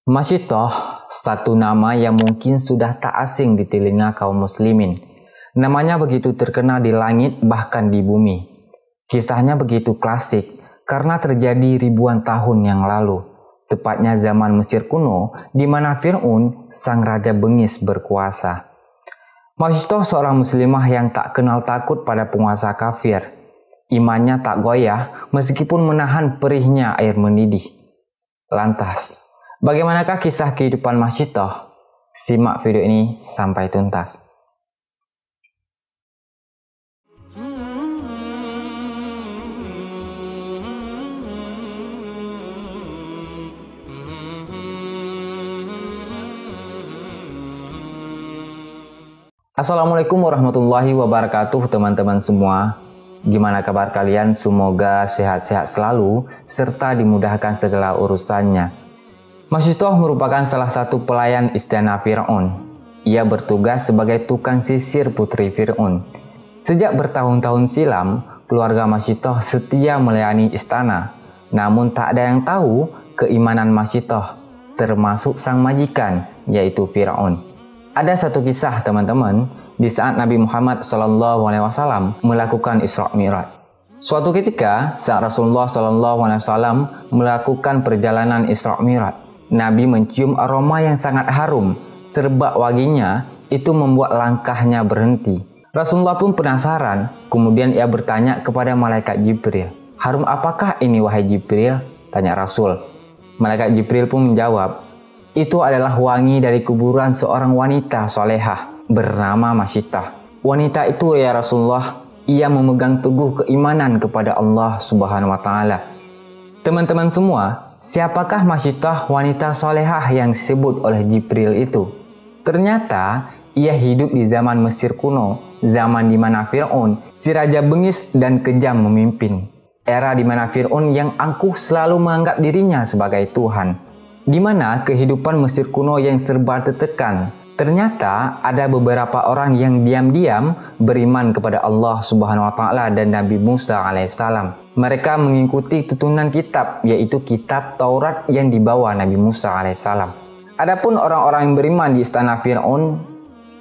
Masyitoh, satu nama yang mungkin sudah tak asing di telinga kaum muslimin. Namanya begitu terkenal di langit bahkan di bumi. Kisahnya begitu klasik karena terjadi ribuan tahun yang lalu. Tepatnya zaman Mesir kuno di mana Fir'aun, sang raja bengis, berkuasa. Masyitoh seorang muslimah yang tak kenal takut pada penguasa kafir. Imannya tak goyah meskipun menahan perihnya air mendidih. Lantas, bagaimanakah kisah kehidupan Masyitoh? Simak video ini sampai tuntas. Assalamualaikum warahmatullahi wabarakatuh teman-teman semua. Gimana kabar kalian? Semoga sehat-sehat selalu serta dimudahkan segala urusannya. Masyitoh merupakan salah satu pelayan istana Fir'aun. Ia bertugas sebagai tukang sisir putri Fir'aun. Sejak bertahun-tahun silam, keluarga Masyitoh setia melayani istana. Namun tak ada yang tahu keimanan Masyitoh, termasuk sang majikan, yaitu Fir'aun. Ada satu kisah teman-teman, di saat Nabi Muhammad SAW melakukan Isra Mi'raj. Suatu ketika saat Rasulullah SAW melakukan perjalanan Isra Mi'raj, Nabi mencium aroma yang sangat harum. Serbak wanginya itu membuat langkahnya berhenti. Rasulullah pun penasaran, kemudian ia bertanya kepada malaikat Jibril. "Harum apakah ini wahai Jibril?" tanya Rasul. Malaikat Jibril pun menjawab, "Itu adalah wangi dari kuburan seorang wanita solehah bernama Masyitoh. Wanita itu ya Rasulullah, ia memegang teguh keimanan kepada Allah Subhanahu wa Ta'ala." Teman-teman semua, siapakah Masyitoh wanita solehah yang disebut oleh Jibril itu? Ternyata ia hidup di zaman Mesir kuno, zaman di mana Fir'aun, si raja bengis dan kejam, memimpin. Era di mana Fir'aun yang angkuh selalu menganggap dirinya sebagai Tuhan. Di mana kehidupan Mesir kuno yang serba tertekan. Ternyata ada beberapa orang yang diam-diam beriman kepada Allah Subhanahu wa Ta'ala dan Nabi Musa alaihissalam. Mereka mengikuti tuntunan kitab, yaitu kitab Taurat yang dibawa Nabi Musa alaihissalam. Adapun orang-orang yang beriman di istana Fir'aun,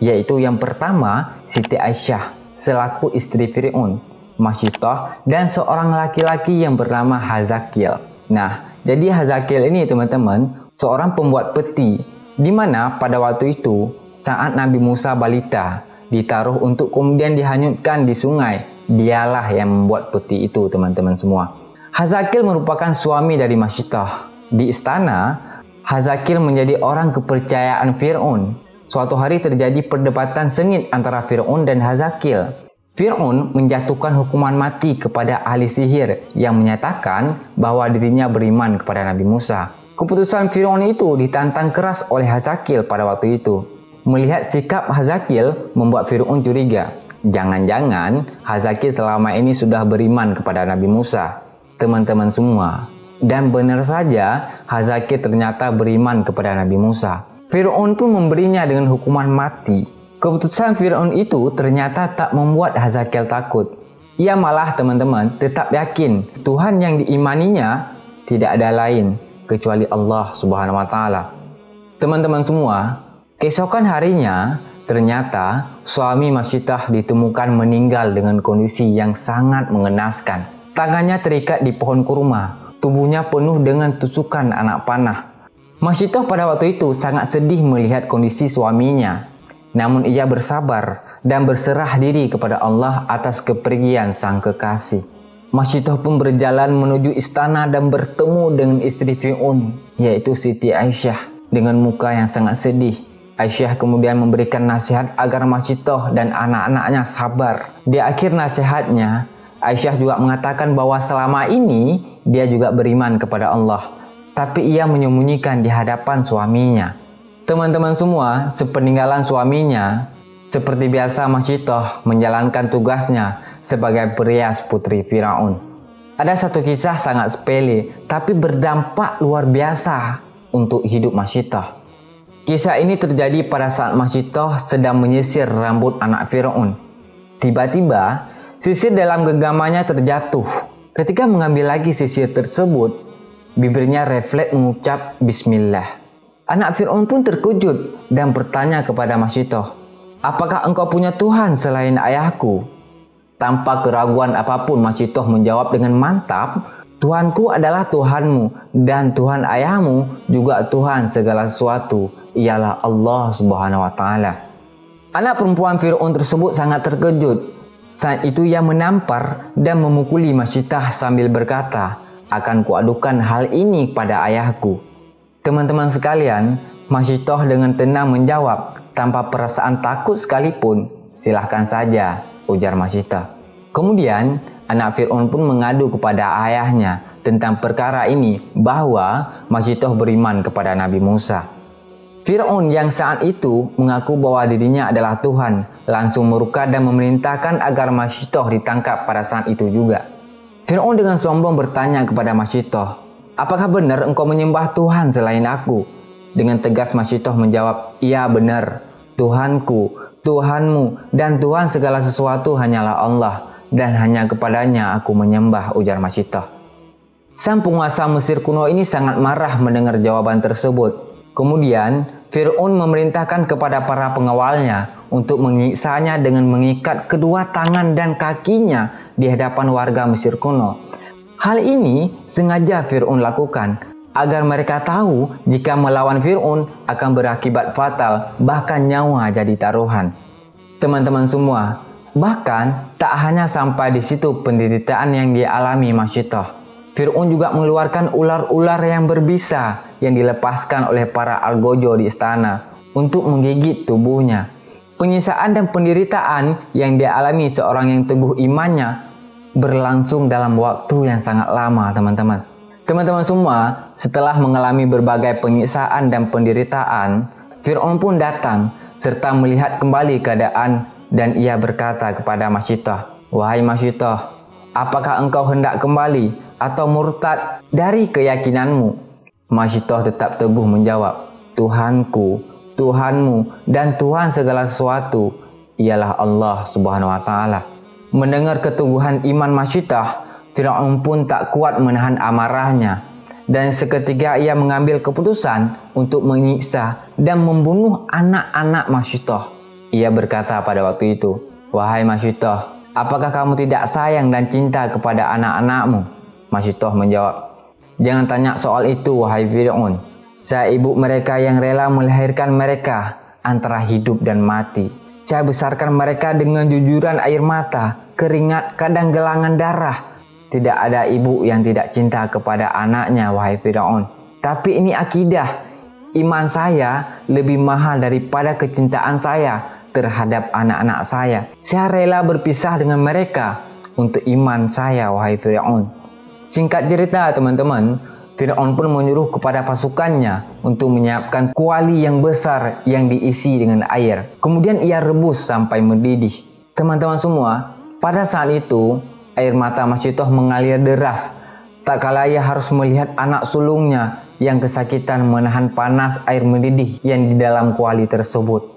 yaitu yang pertama Siti Aisyah selaku istri Fir'aun, Masyitoh, dan seorang laki-laki yang bernama Hazakil. Nah, jadi Hazakil ini teman-teman seorang pembuat peti, di mana pada waktu itu saat Nabi Musa balita ditaruh untuk kemudian dihanyutkan di sungai, dialah yang membuat peti itu teman-teman semua. Hazakil merupakan suami dari Masyitoh. Di istana, Hazakil menjadi orang kepercayaan Fir'aun. Suatu hari terjadi perdebatan sengit antara Fir'aun dan Hazakil. Fir'aun menjatuhkan hukuman mati kepada ahli sihir yang menyatakan bahwa dirinya beriman kepada Nabi Musa. Keputusan Fir'aun itu ditantang keras oleh Hazakil pada waktu itu. Melihat sikap Hazakil membuat Fir'aun curiga. Jangan-jangan Hazakil selama ini sudah beriman kepada Nabi Musa. Teman-teman semua. Dan benar saja Hazakil ternyata beriman kepada Nabi Musa. Fir'aun pun memberinya dengan hukuman mati. Keputusan Fir'aun itu ternyata tak membuat Hazakil takut. Ia malah teman-teman tetap yakin Tuhan yang diimaninya tidak ada lain kecuali Allah Subhanahu wa Ta'ala. Teman-teman semua, keesokan harinya ternyata suami Masyitoh ditemukan meninggal dengan kondisi yang sangat mengenaskan. Tangannya terikat di pohon kurma, tubuhnya penuh dengan tusukan anak panah. Masyitoh pada waktu itu sangat sedih melihat kondisi suaminya. Namun ia bersabar dan berserah diri kepada Allah atas kepergian sang kekasih. Masyitoh pun berjalan menuju istana dan bertemu dengan istri Fir'aun, yaitu Siti Aisyah, dengan muka yang sangat sedih. Aisyah kemudian memberikan nasihat agar Masyitoh dan anak-anaknya sabar. Di akhir nasihatnya, Aisyah juga mengatakan bahwa selama ini dia juga beriman kepada Allah, tapi ia menyembunyikan di hadapan suaminya. Teman-teman semua, sepeninggalan suaminya, seperti biasa Masyitoh menjalankan tugasnya sebagai perias putri Fir'aun. Ada satu kisah sangat sepele, tapi berdampak luar biasa untuk hidup Masyitoh. Kisah ini terjadi pada saat Masyitoh sedang menyisir rambut anak Fir'aun. Tiba-tiba, sisir dalam genggamannya terjatuh. Ketika mengambil lagi sisir tersebut, bibirnya refleks mengucap Bismillah. Anak Fir'aun pun terkejut dan bertanya kepada Masyitoh, "Apakah engkau punya Tuhan selain ayahku?" Tanpa keraguan apapun Masyitoh menjawab dengan mantap, "Tuhanku adalah Tuhanmu dan Tuhan ayahmu juga Tuhan segala sesuatu, ialah Allah Subhanahu wa Ta'ala." Anak perempuan Fir'aun tersebut sangat terkejut. Saat itu ia menampar dan memukuli Masyitoh sambil berkata, "Akan kuadukan hal ini pada ayahku." Teman-teman sekalian, Masyitoh dengan tenang menjawab tanpa perasaan takut sekalipun. "Silahkan saja," ujar Masyitoh. Kemudian anak Fir'aun pun mengadu kepada ayahnya tentang perkara ini, bahwa Masyitoh beriman kepada Nabi Musa. Fir'aun yang saat itu mengaku bahwa dirinya adalah Tuhan langsung murka dan memerintahkan agar Masyitoh ditangkap pada saat itu juga. Fir'aun dengan sombong bertanya kepada Masyitoh, "Apakah benar engkau menyembah Tuhan selain aku?" Dengan tegas Masyitoh menjawab, "Iya benar, Tuhanku, Tuhanmu, dan Tuhan segala sesuatu hanyalah Allah, dan hanya kepadanya aku menyembah," ujar Masyitoh. Sang penguasa Mesir kuno ini sangat marah mendengar jawaban tersebut. Kemudian Fir'aun memerintahkan kepada para pengawalnya untuk menyiksanya dengan mengikat kedua tangan dan kakinya di hadapan warga Mesir kuno. Hal ini sengaja Fir'aun lakukan agar mereka tahu jika melawan Fir'aun akan berakibat fatal, bahkan nyawa jadi taruhan. Teman-teman semua, bahkan tak hanya sampai di situ penderitaan yang dialami Masyitoh. Fir'aun juga mengeluarkan ular-ular yang berbisa yang dilepaskan oleh para algojo di istana untuk menggigit tubuhnya. Penyiksaan dan penderitaan yang dialami seorang yang teguh imannya berlangsung dalam waktu yang sangat lama, teman-teman. Teman-teman semua, setelah mengalami berbagai penyiksaan dan penderitaan, Fir'aun pun datang serta melihat kembali keadaan dan ia berkata kepada Masyitoh, "Wahai Masyitoh, apakah engkau hendak kembali atau murtad dari keyakinanmu?" Masyitoh tetap teguh menjawab, "Tuhanku, Tuhanmu, dan Tuhan segala sesuatu ialah Allah Subhanahu wa Ta'ala." Mendengar keteguhan iman Masyitoh, Fir'aun pun tak kuat menahan amarahnya, dan seketika ia mengambil keputusan untuk menyiksa dan membunuh anak-anak Masyitoh. Ia berkata pada waktu itu, "Wahai Masyitoh, apakah kamu tidak sayang dan cinta kepada anak-anakmu?" Masyitoh menjawab, "Jangan tanya soal itu, wahai Fir'aun. Saya ibu mereka yang rela melahirkan mereka antara hidup dan mati. Saya besarkan mereka dengan jujuran air mata, keringat, kadang gelangan darah. Tidak ada ibu yang tidak cinta kepada anaknya, wahai Fir'aun. Tapi ini akidah. Iman saya lebih mahal daripada kecintaan saya terhadap anak-anak saya. Saya rela berpisah dengan mereka untuk iman saya, wahai Fir'aun." Singkat cerita, teman-teman, Fir'aun pun menyuruh kepada pasukannya untuk menyiapkan kuali yang besar yang diisi dengan air. Kemudian ia rebus sampai mendidih. Teman-teman semua, pada saat itu air mata Masyitoh mengalir deras. Tak kala ia harus melihat anak sulungnya yang kesakitan menahan panas air mendidih yang di dalam kuali tersebut.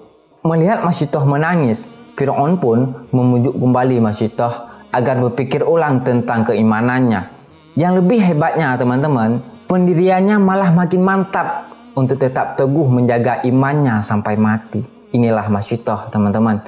Melihat Masyitoh menangis, Fir'aun pun memujuk kembali Masyitoh agar berpikir ulang tentang keimanannya. Yang lebih hebatnya, teman-teman, pendiriannya malah makin mantap untuk tetap teguh menjaga imannya sampai mati. Inilah Masyitoh, teman-teman.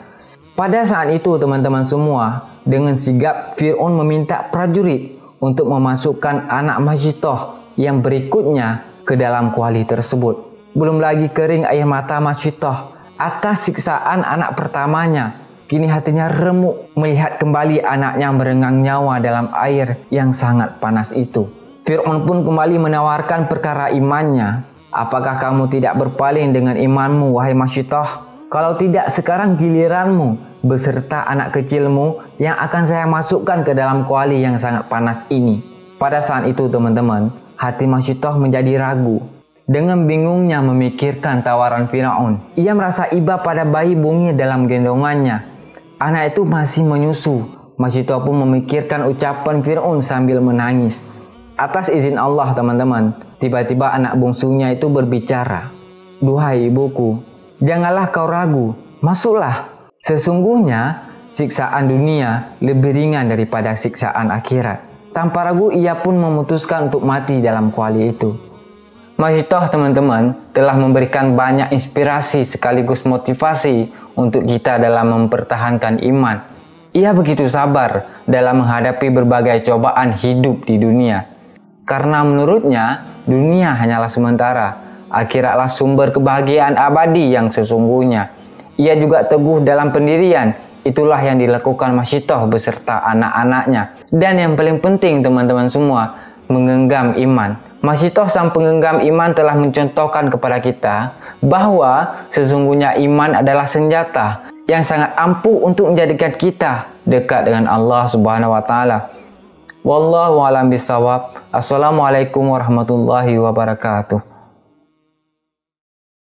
Pada saat itu, teman-teman semua, dengan sigap Fir'aun meminta prajurit untuk memasukkan anak Masyitoh yang berikutnya ke dalam kuali tersebut. Belum lagi kering air mata Masyitoh atas siksaan anak pertamanya. Kini hatinya remuk melihat kembali anaknya merenggang nyawa dalam air yang sangat panas itu. Fir'aun pun kembali menawarkan perkara imannya. "Apakah kamu tidak berpaling dengan imanmu, wahai Masyitoh? Kalau tidak, sekarang giliranmu beserta anak kecilmu yang akan saya masukkan ke dalam kuali yang sangat panas ini." Pada saat itu, teman-teman, hati Masyitoh menjadi ragu. Dengan bingungnya memikirkan tawaran Fir'aun, ia merasa iba pada bayi bunyi dalam gendongannya. Anak itu masih menyusu. Masyitoh pun memikirkan ucapan Fir'aun sambil menangis. Atas izin Allah, teman-teman, tiba-tiba anak bungsunya itu berbicara, "Duhai ibuku, janganlah kau ragu, masuklah. Sesungguhnya siksaan dunia lebih ringan daripada siksaan akhirat." Tanpa ragu ia pun memutuskan untuk mati dalam kuali itu. Masitoh teman-teman telah memberikan banyak inspirasi sekaligus motivasi untuk kita dalam mempertahankan iman. Ia begitu sabar dalam menghadapi berbagai cobaan hidup di dunia. Karena menurutnya, dunia hanyalah sementara. Akhiratlah sumber kebahagiaan abadi yang sesungguhnya. Ia juga teguh dalam pendirian. Itulah yang dilakukan Masitoh beserta anak-anaknya. Dan yang paling penting teman-teman semua, menggenggam iman. Masitoh sang penggenggam iman telah mencontohkan kepada kita bahwa sesungguhnya iman adalah senjata yang sangat ampuh untuk menjadikan kita dekat dengan Allah Subhanahu wa taala. Wallahu a'lam bishawab. Assalamualaikum warahmatullahi wabarakatuh.